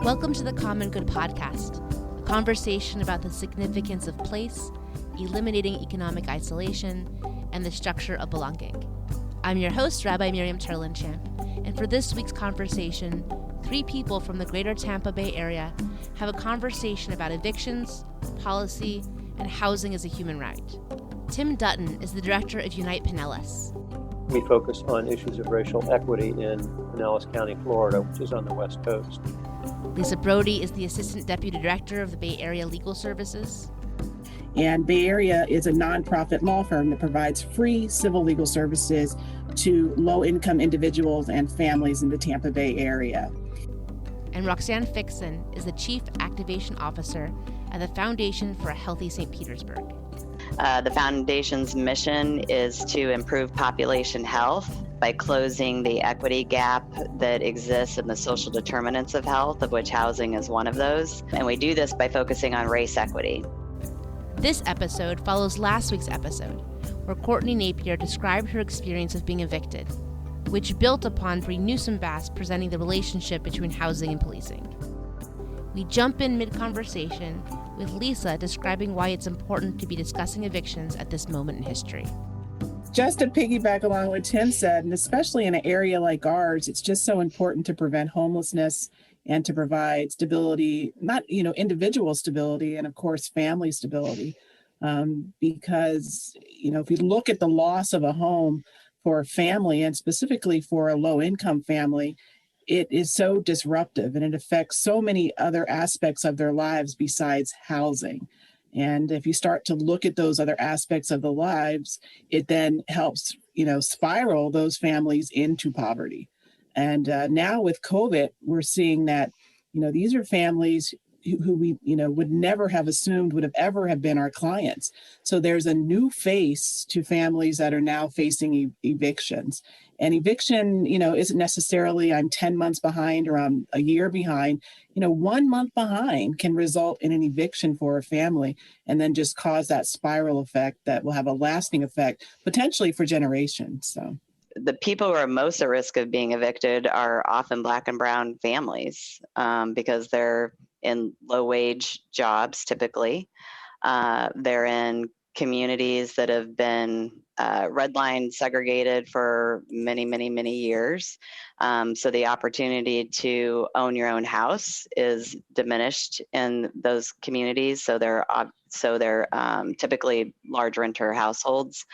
Welcome to the Common Good Podcast, a conversation about the significance of place, eliminating economic isolation, and the structure of belonging. I'm your host, Rabbi Miriam Terlinchamp, and for this week's conversation, 3 people from the greater Tampa Bay area have a conversation about evictions, policy, and housing as a human right. Tim Dutton is the director of Unite Pinellas. We focus on issues of racial equity in Pinellas County, Florida, which is on the West Coast. Lisa Brody is the Assistant Deputy Director of the Bay Area Legal Services. And Bay Area is a nonprofit law firm that provides free civil legal services to low-income individuals and families in the Tampa Bay area. And Roxanne Fixsen is the Chief Activation Officer at the Foundation for a Healthy St. Petersburg. The Foundation's mission is to improve population health by closing the equity gap that exists in the social determinants of health, of which housing is one of those. And we do this by focusing on race equity. This episode follows last week's episode, where Courtney Napier described her experience of being evicted, which built upon Bree Newson Bass presenting the relationship between housing and policing. We jump in mid-conversation with Lisa describing why it's important to be discussing evictions at this moment in history. Just to piggyback along what Tim said, and especially in an area like ours, it's just so important to prevent homelessness and to provide stability, not, individual stability and of course, family stability. Because, if you look at the loss of a home for a family and specifically for a low income family, it is so disruptive and it affects so many other aspects of their lives besides housing. And if you start to look at those other aspects of the lives, it then helps, spiral those families into poverty. And now with COVID, we're seeing that, these are families who we, would never have assumed would have ever have been our clients. So there's a new face to families that are now facing evictions. And eviction, isn't necessarily I'm 10 months behind or I'm a year behind. 1 month behind can result in an eviction for a family and then just cause that spiral effect that will have a lasting effect, potentially for generations. So the people who are most at risk of being evicted are often Black and brown families because they're in low-wage jobs, typically. They're in communities that have been redline segregated for many, many, many years. So the opportunity to own your own house is diminished in those communities. So they're typically large renter households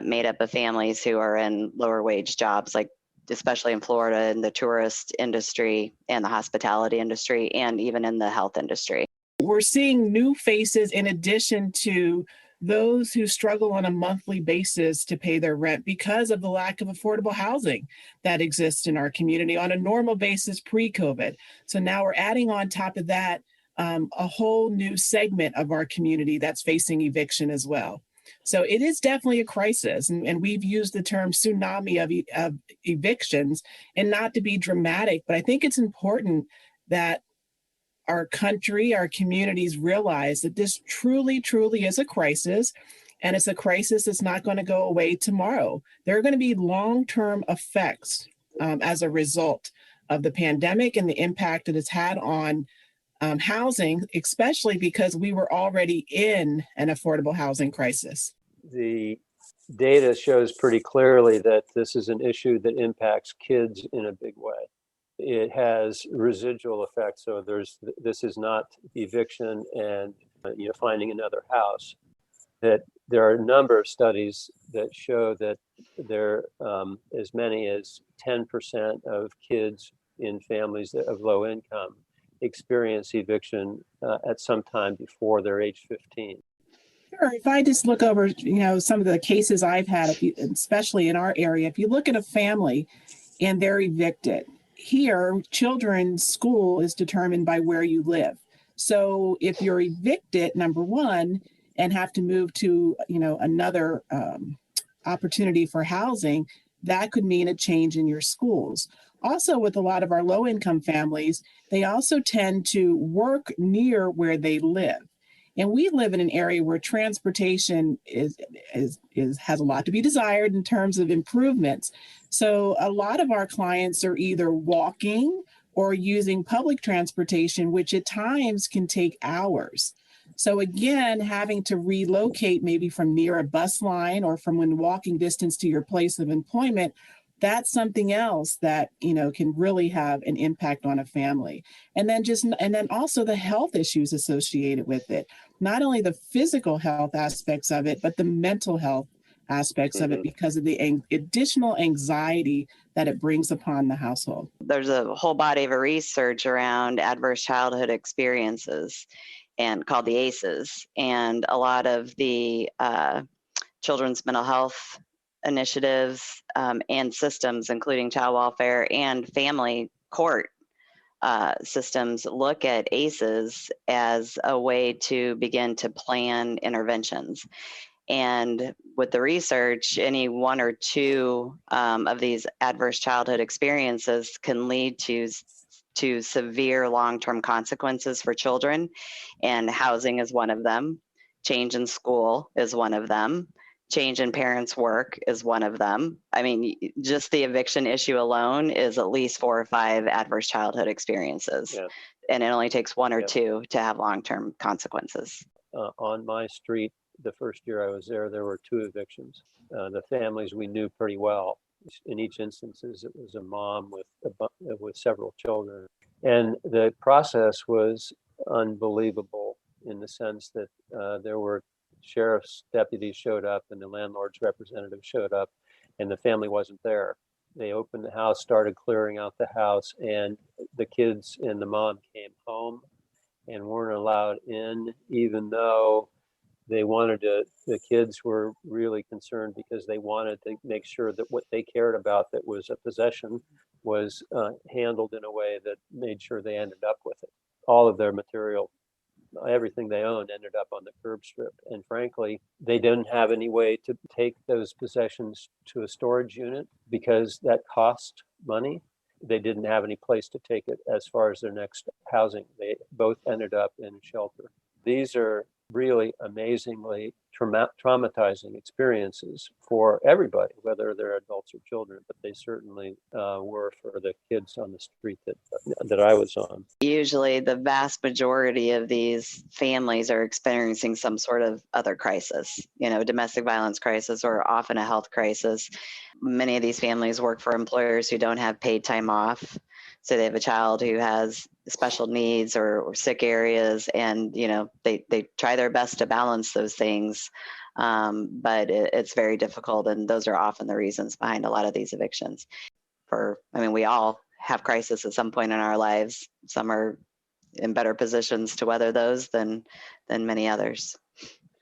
made up of families who are in lower wage jobs, like especially in Florida in the tourist industry and the hospitality industry, and even in the health industry. We're seeing new faces in addition to those who struggle on a monthly basis to pay their rent because of the lack of affordable housing that exists in our community on a normal basis pre-COVID. So now we're adding on top of that a whole new segment of our community that's facing eviction as well. So it is definitely a crisis, and we've used the term tsunami of evictions, and not to be dramatic, but I think it's important that our country, our communities realize that this truly, truly is a crisis, and it's a crisis that's not going to go away tomorrow. There are going to be long-term effects as a result of the pandemic and the impact that it's had on housing, especially because we were already in an affordable housing crisis. The data shows pretty clearly that this is an issue that impacts kids in a big way. It has residual effects. So this is not eviction and finding another house. That there are a number of studies that show that there as many as 10% of kids in families of low income experience eviction at some time before they're age 15. Sure. If I just look over, some of the cases I've had, especially in our area, if you look at a family and they're evicted, here, children's school is determined by where you live. So if you're evicted, number one, and have to move to, another opportunity for housing, that could mean a change in your schools. Also, with a lot of our low-income families, they also tend to work near where they live. And we live in an area where transportation has a lot to be desired in terms of improvements. So a lot of our clients are either walking or using public transportation, which at times can take hours. So again, having to relocate maybe from near a bus line or from when walking distance to your place of employment, that's something else that, can really have an impact on a family. And then also the health issues associated with it, not only the physical health aspects of it, but the mental health aspects of it because of the additional anxiety that it brings upon the household. There's a whole body of research around adverse childhood experiences and called the ACEs. And a lot of the children's mental health initiatives and systems, including child welfare and family court systems, look at ACEs as a way to begin to plan interventions. And with the research, any one or two of these adverse childhood experiences can lead to severe long-term consequences for children, and housing is one of them. Change in school is one of them. Change in parents' work is one of them. I mean, just the eviction issue alone is at least 4 or 5 adverse childhood experiences. Yeah. And it only takes 1 or 2 to have long-term consequences. On my street, the first year I was there were 2 evictions. The families we knew pretty well. In each instance, it was a mom with several children. And the process was unbelievable in the sense that there were sheriff's deputies showed up and the landlord's representative showed up, and the family wasn't there. They opened the house, started clearing out the house, and the kids and the mom came home and weren't allowed in, even though the kids were really concerned because they wanted to make sure that what they cared about, that was a possession, was handled in a way that made sure they ended up with it. All of their material, everything they owned, ended up on the curb strip. And frankly, they didn't have any way to take those possessions to a storage unit because that cost money. They didn't have any place to take it as far as their next housing. They both ended up in a shelter. These are really amazingly traumatizing experiences for everybody, whether they're adults or children, but they certainly were for the kids on the street that I was on. Usually the vast majority of these families are experiencing some sort of other crisis, domestic violence crisis, or often a health crisis. Many of these families work for employers who don't have paid time off. So they have a child who has special needs or sick areas, and they try their best to balance those things, but it's very difficult, and those are often the reasons behind a lot of these evictions. We all have crisis at some point in our lives. Some are in better positions to weather those than many others.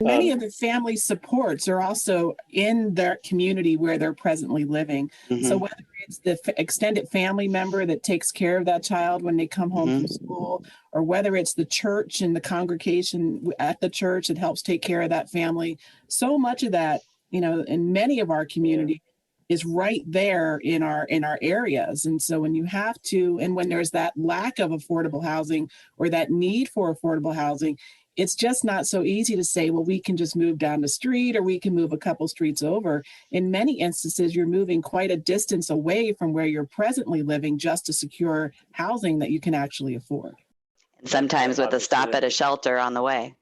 Many of the family supports are also in their community where they're presently living. Mm-hmm. So whether it's the extended family member that takes care of that child when they come home from school, or whether it's the church and the congregation at the church that helps take care of that family, so much of that, in many of our community is right there in our areas. And so when when there's that lack of affordable housing or that need for affordable housing, it's just not so easy to say, well, we can just move down the street or we can move a couple streets over. In many instances, you're moving quite a distance away from where you're presently living just to secure housing that you can actually afford. Sometimes with a stop at a shelter on the way.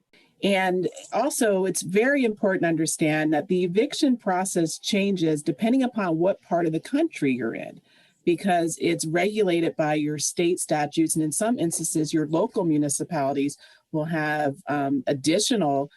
And also, it's very important to understand that the eviction process changes depending upon what part of the country you're in, because it's regulated by your state statutes. And in some instances, your local municipalities will have additional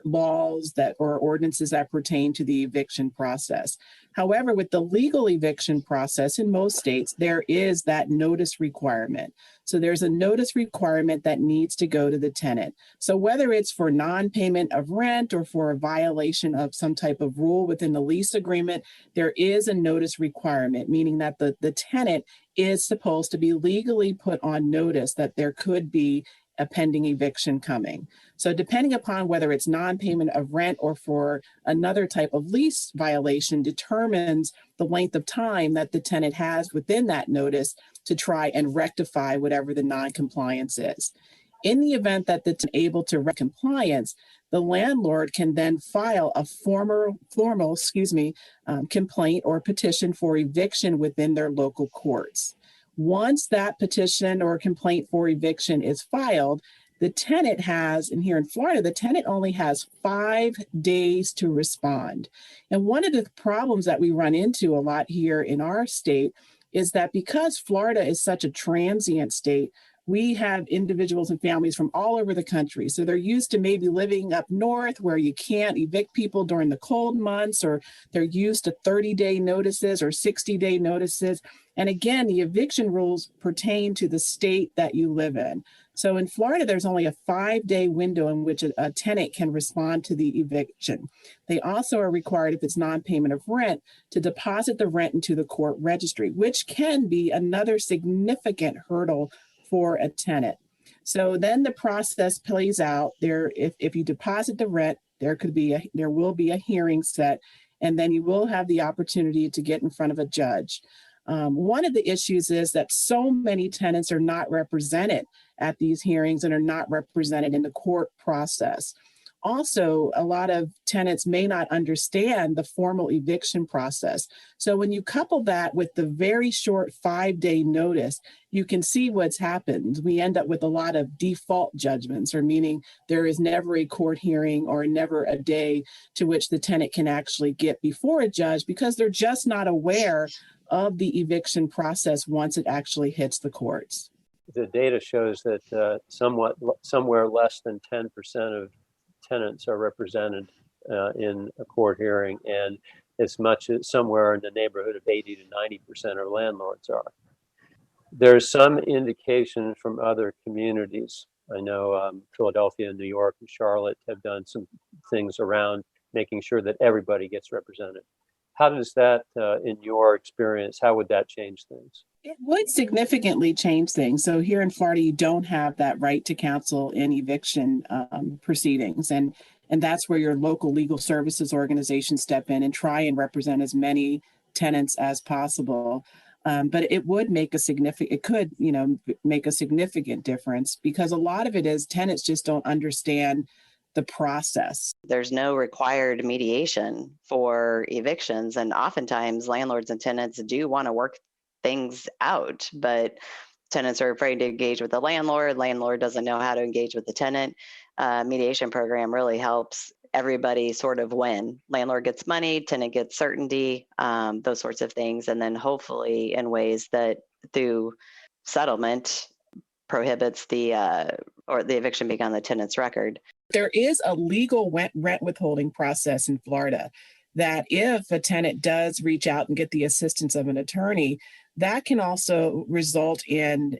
laws or ordinances that pertain to the eviction process. However, with the legal eviction process in most states, there is that notice requirement. So there's a notice requirement that needs to go to the tenant. So whether it's for non-payment of rent or for a violation of some type of rule within the lease agreement, there is a notice requirement, meaning that the tenant is supposed to be legally put on notice that there could be a pending eviction coming. So depending upon whether it's non-payment of rent or for another type of lease violation determines the length of time that the tenant has within that notice to try and rectify whatever the non-compliance is. In the event that it's able to rectify compliance, the landlord can then file a formal complaint or petition for eviction within their local courts. Once that petition or complaint for eviction is filed, the tenant has, and here in Florida, the tenant only has 5 days to respond. And one of the problems that we run into a lot here in our state is that because Florida is such a transient state, we have individuals and families from all over the country. So they're used to maybe living up north where you can't evict people during the cold months, or they're used to 30-day notices or 60-day notices. And again, the eviction rules pertain to the state that you live in. So in Florida, there's only a 5-day window in which a tenant can respond to the eviction. They also are required, if it's non-payment of rent, to deposit the rent into the court registry, which can be another significant hurdle for a tenant. So then the process plays out there. If you deposit the rent, there will be a hearing set, and then you will have the opportunity to get in front of a judge. One of the issues is that so many tenants are not represented at these hearings and are not represented in the court process. Also, a lot of tenants may not understand the formal eviction process. So when you couple that with the very short 5-day notice, you can see what's happened. We end up with a lot of default judgments, or meaning there is never a court hearing or never a day to which the tenant can actually get before a judge because they're just not aware of the eviction process once it actually hits the courts. The data shows that somewhere less than 10% of tenants are represented in a court hearing, and as much as somewhere in the neighborhood of 80 to 90% of landlords are. There's some indication from other communities. I know Philadelphia, New York, and Charlotte have done some things around making sure that everybody gets represented. How does that, in your experience, how would that change things? It would significantly change things. So here in Florida, you don't have that right to counsel in eviction proceedings. And that's where your local legal services organizations step in and try and represent as many tenants as possible. But it would make make a significant difference, because a lot of it is tenants just don't understand the process. There's no required mediation for evictions, and oftentimes landlords and tenants do want to work things out, but tenants are afraid to engage with the landlord. Landlord doesn't know how to engage with the tenant. Mediation program really helps everybody sort of win. Landlord gets money, tenant gets certainty, those sorts of things, and then hopefully in ways that through settlement prohibits the eviction being on the tenant's record. There is a legal rent withholding process in Florida that if a tenant does reach out and get the assistance of an attorney, that can also result in,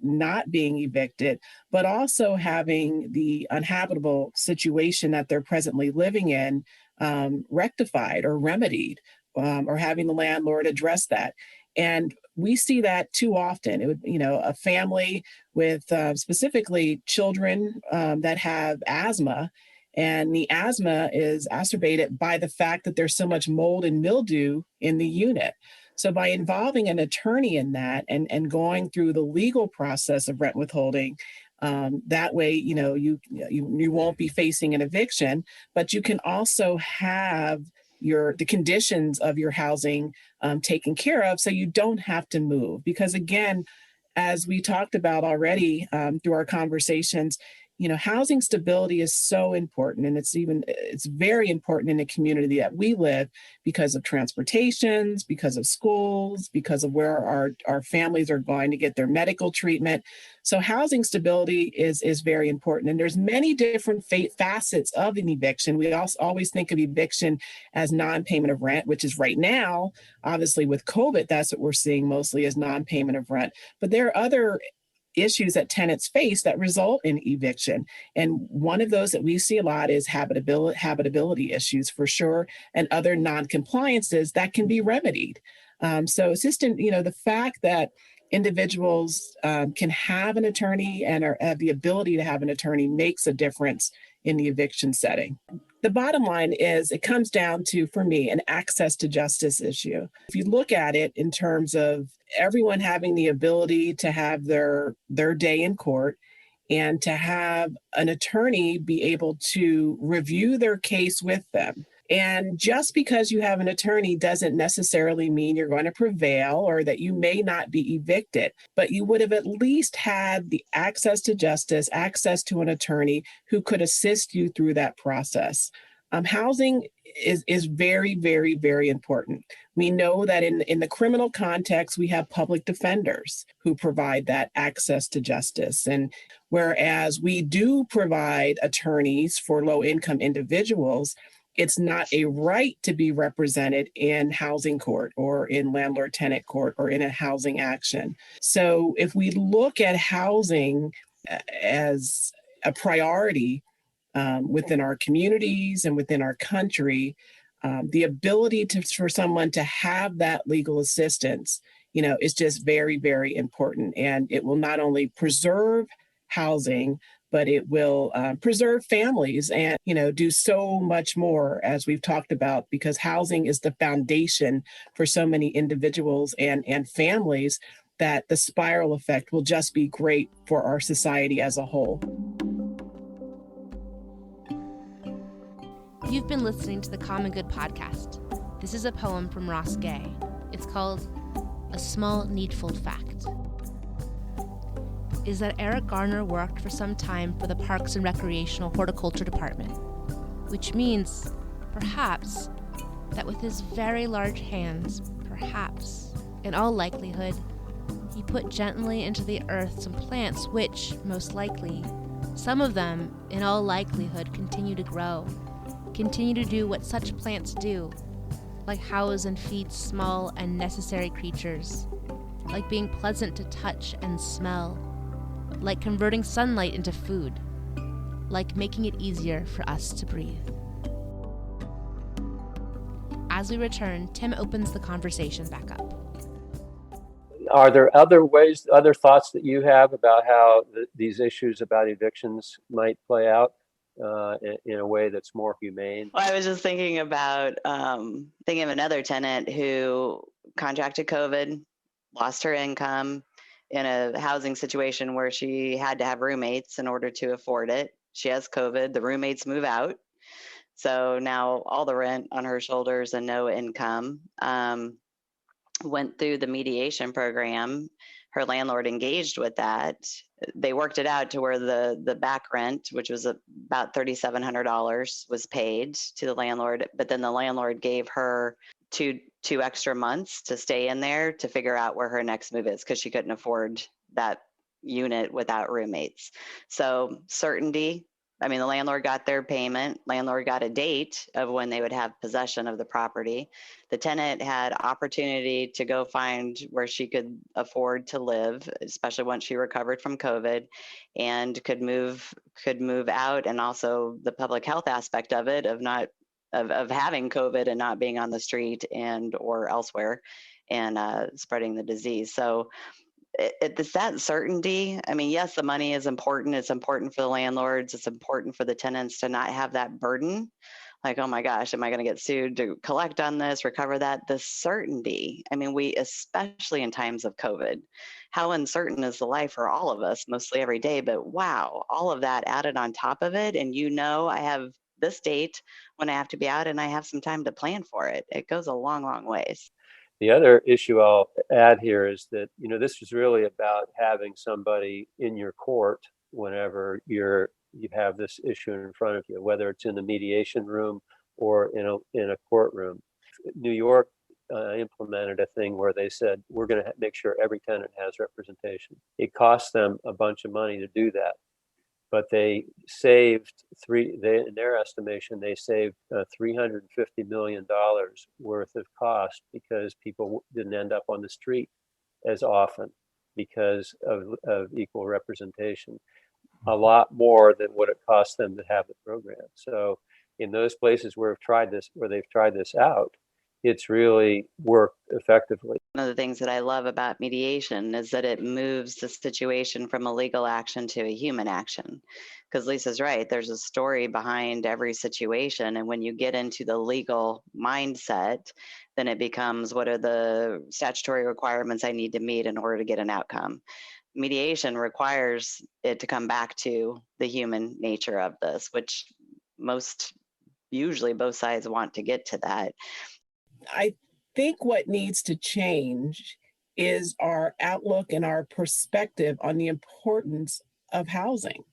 not being evicted, but also having the unhabitable situation that they're presently living in rectified or remedied, or having the landlord address that. And we see that too often. It would, a family with specifically children that have asthma, and the asthma is exacerbated by the fact that there's so much mold and mildew in the unit. So by involving an attorney in that and going through the legal process of rent withholding, that way, you won't be facing an eviction, but you can also have the conditions of your housing taken care of, so you don't have to move. Because again, as we talked about already through our conversations, housing stability is so important, and it's very important in the community that we live, because of transportations, because of schools, because of where our families are going to get their medical treatment. So housing stability is very important, and there's many different facets of an eviction. We also always think of eviction as non-payment of rent, which is right now, obviously with COVID, that's what we're seeing mostly as non-payment of rent. But there are other issues that tenants face that result in eviction. And one of those that we see a lot is habitability issues, for sure, and other non-compliances that can be remedied. So it's just, the fact that individuals can have an attorney and have the ability to have an attorney makes a difference in the eviction setting. The bottom line is it comes down to, for me, an access to justice issue. If you look at it in terms of everyone having the ability to have their day in court and to have an attorney be able to review their case with them And just because you have an attorney doesn't necessarily mean you're going to prevail or that you may not be evicted, but you would have at least had the access to justice, access to an attorney who could assist you through that process. Housing is very, very, very important. We know that in the criminal context, we have public defenders who provide that access to justice. And whereas we do provide attorneys for low-income individuals, it's not a right to be represented in housing court or in landlord-tenant court or in a housing action. So if we look at housing as a priority within our communities and within our country, the ability for someone to have that legal assistance, is just very, very important. And it will not only preserve housing, but it will preserve families and, do so much more, as we've talked about, because housing is the foundation for so many individuals and families that the spiral effect will just be great for our society as a whole. You've been listening to the Common Good podcast. This is a poem from Ross Gay. It's called A Small Needful Fact. Is that Eric Garner worked for some time for the Parks and Recreational Horticulture Department, which means, perhaps, that with his very large hands, perhaps, in all likelihood, he put gently into the earth some plants which, most likely, some of them, in all likelihood, continue to grow, continue to do what such plants do, like house and feed small and necessary creatures, like being pleasant to touch and smell, like converting sunlight into food, like making it easier for us to breathe. As we return, Tim opens the conversation back up. Are there other thoughts that you have about how these issues about evictions might play out in a way that's more humane? Well, I was just thinking about thinking of another tenant who contracted COVID, lost her income in a housing situation where she had to have roommates in order to afford it. She has COVID, the roommates move out. So now all the rent on her shoulders and no income. Went through the mediation program. Her landlord engaged with that. They worked it out to where the back rent, which was about $3,700, was paid to the landlord. But then the landlord gave her two extra months to stay in there to figure out where her next move is, because she couldn't afford that unit without roommates. So certainty. I mean, the landlord got their payment. Landlord got a date of when they would have possession of the property. The tenant had opportunity to go find where she could afford to live, especially once she recovered from COVID, and could move out. And also the public health aspect of it, of having COVID and not being on the street and or elsewhere and spreading the disease. So it's that certainty. I mean, yes, the money is important. It's important for the landlords. It's important for the tenants to not have that burden. Like, oh my gosh, am I going to get sued to collect on this, recover that? The certainty. I mean, especially in times of COVID, how uncertain is the life for all of us, mostly every day. But wow, all of that added on top of it. And I have this date when I have to be out and I have some time to plan for it. It goes a long, long ways. The other issue I'll add here is that, this is really about having somebody in your court whenever you have this issue in front of you, whether it's in the mediation room or in a courtroom. New York implemented a thing where they said, we're going to make sure every tenant has representation. It costs them a bunch of money to do that. But they saved in their estimation, they saved $350 million worth of cost because people didn't end up on the street as often because of equal representation. A lot more than what it cost them to have the program. So in those places where they've tried this out, it's really worked effectively. One of the things that I love about mediation is that it moves the situation from a legal action to a human action. Because Lisa's right, there's a story behind every situation. And when you get into the legal mindset, then it becomes, what are the statutory requirements I need to meet in order to get an outcome? Mediation requires it to come back to the human nature of this, which most usually both sides want to get to that. I think what needs to change is our outlook and our perspective on the importance of housing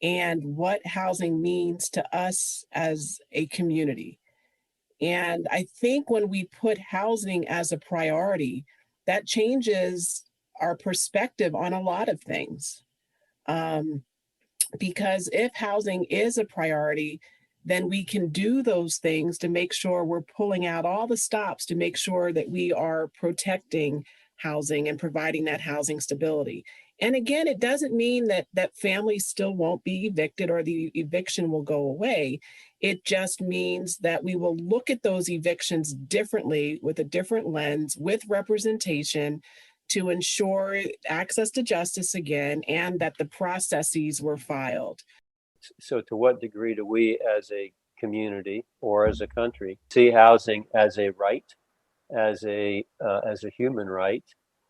and what housing means to us as a community. And I think when we put housing as a priority, that changes our perspective on a lot of things. Because if housing is a priority, then we can do those things to make sure we're pulling out all the stops to make sure that we are protecting housing and providing that housing stability. And again, it doesn't mean that families still won't be evicted or the eviction will go away. It just means that we will look at those evictions differently with a different lens, with representation, to ensure access to justice again, and that the processes were filed. So to what degree do we as a community or as a country see housing as a right, as a human right?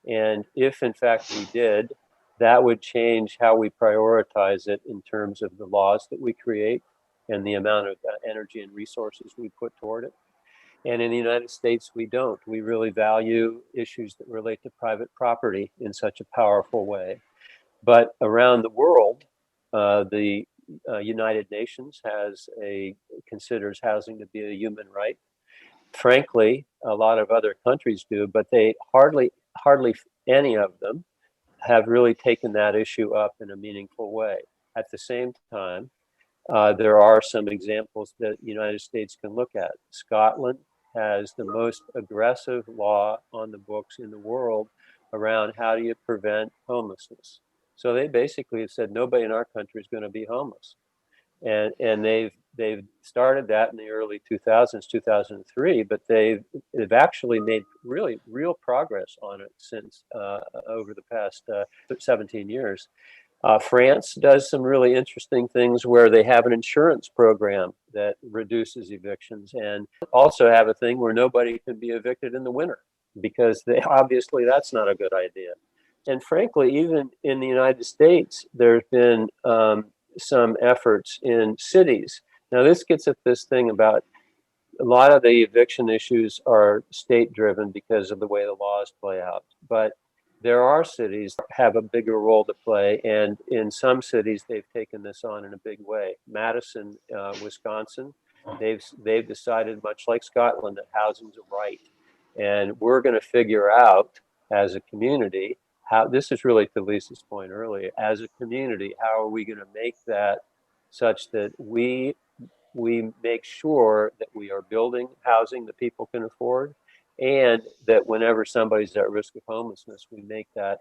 And if in fact we did, that would change how we prioritize it in terms of the laws that we create and the amount of energy and resources we put toward it. And in the United States, we don't. We really value issues that relate to private property in such a powerful way. But around the world, the United Nations considers housing to be a human right. Frankly, a lot of other countries do, but they hardly any of them have really taken that issue up in a meaningful way. At the same time, there are some examples that the United States can look at. Scotland has the most aggressive law on the books in the world around how do you prevent homelessness. So they basically have said nobody in our country is going to be homeless. And they've started that in the early 2000s, 2003, but they've actually made really real progress on it since over the past 17 years. France does some really interesting things where they have an insurance program that reduces evictions, and also have a thing where nobody can be evicted in the winter because obviously that's not a good idea. And frankly, even in the United States, there's been some efforts in cities. Now this gets at this thing about a lot of the eviction issues are state driven because of the way the laws play out, but there are cities that have a bigger role to play, and in some cities they've taken this on in a big way. Madison, Wisconsin, they've decided, much like Scotland, that housing's a right, and we're going to figure out as a community how, this is really to Lisa's point earlier, as a community, how are we going to make that such that we make sure that we are building housing that people can afford, and that whenever somebody's at risk of homelessness, we make that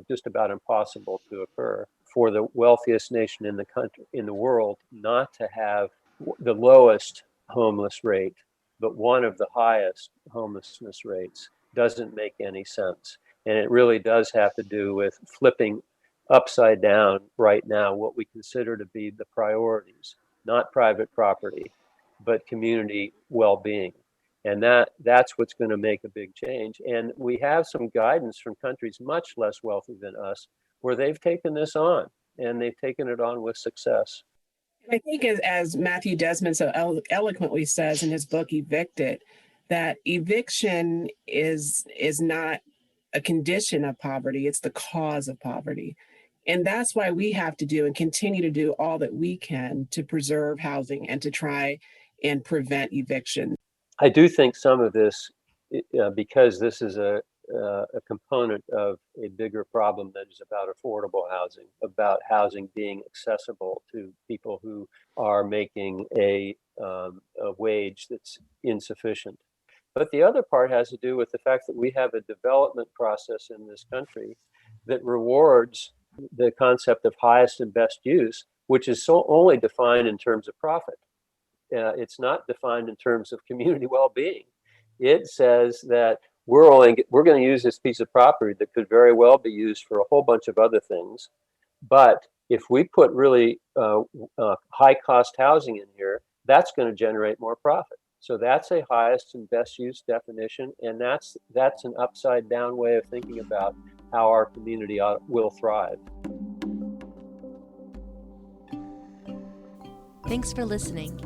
just about impossible to occur. For the wealthiest nation in the country, in the world, not to have the lowest homeless rate, but one of the highest homelessness rates doesn't make any sense. And it really does have to do with flipping upside down right now what we consider to be the priorities, not private property, but community well-being. And that's what's going to make a big change. And we have some guidance from countries much less wealthy than us where they've taken this on, and they've taken it on with success. I think as Matthew Desmond so eloquently says in his book, Evicted, that eviction is not a condition of poverty, it's the cause of poverty. And that's why we have to do and continue to do all that we can to preserve housing and to try and prevent eviction. I do think some of this, because this is a component of a bigger problem that is about affordable housing, about housing being accessible to people who are making a wage that's insufficient. But the other part has to do with the fact that we have a development process in this country that rewards the concept of highest and best use, which is only defined in terms of profit. It's not defined in terms of community well-being. It says that we're going to use this piece of property that could very well be used for a whole bunch of other things. But if we put really high-cost housing in here, that's going to generate more profit. So that's a highest and best use definition, and that's an upside down way of thinking about how our community will thrive. Thanks for listening.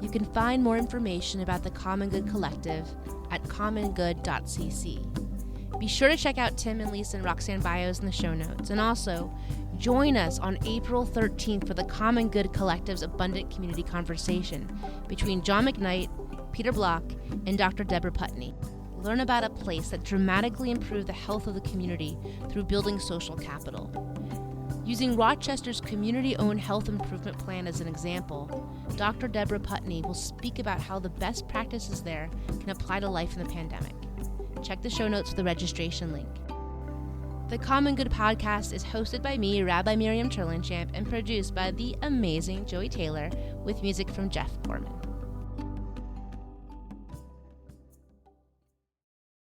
You can find more information about the Common Good Collective at commongood.cc. Be sure to check out Tim and Lisa and Roxanne bios in the show notes. And also, join us on April 13th for the Common Good Collective's Abundant Community Conversation between John McKnight, Peter Block, and Dr. Deborah Puntenney. Learn about a place that dramatically improved the health of the community through building social capital. Using Rochester's community-owned health improvement plan as an example, Dr. Deborah Puntenney will speak about how the best practices there can apply to life in the pandemic. Check the show notes for the registration link. The Common Good podcast is hosted by me, Rabbi Miriam Turlinchamp, and produced by the amazing Joey Taylor with music from Jeff Gorman.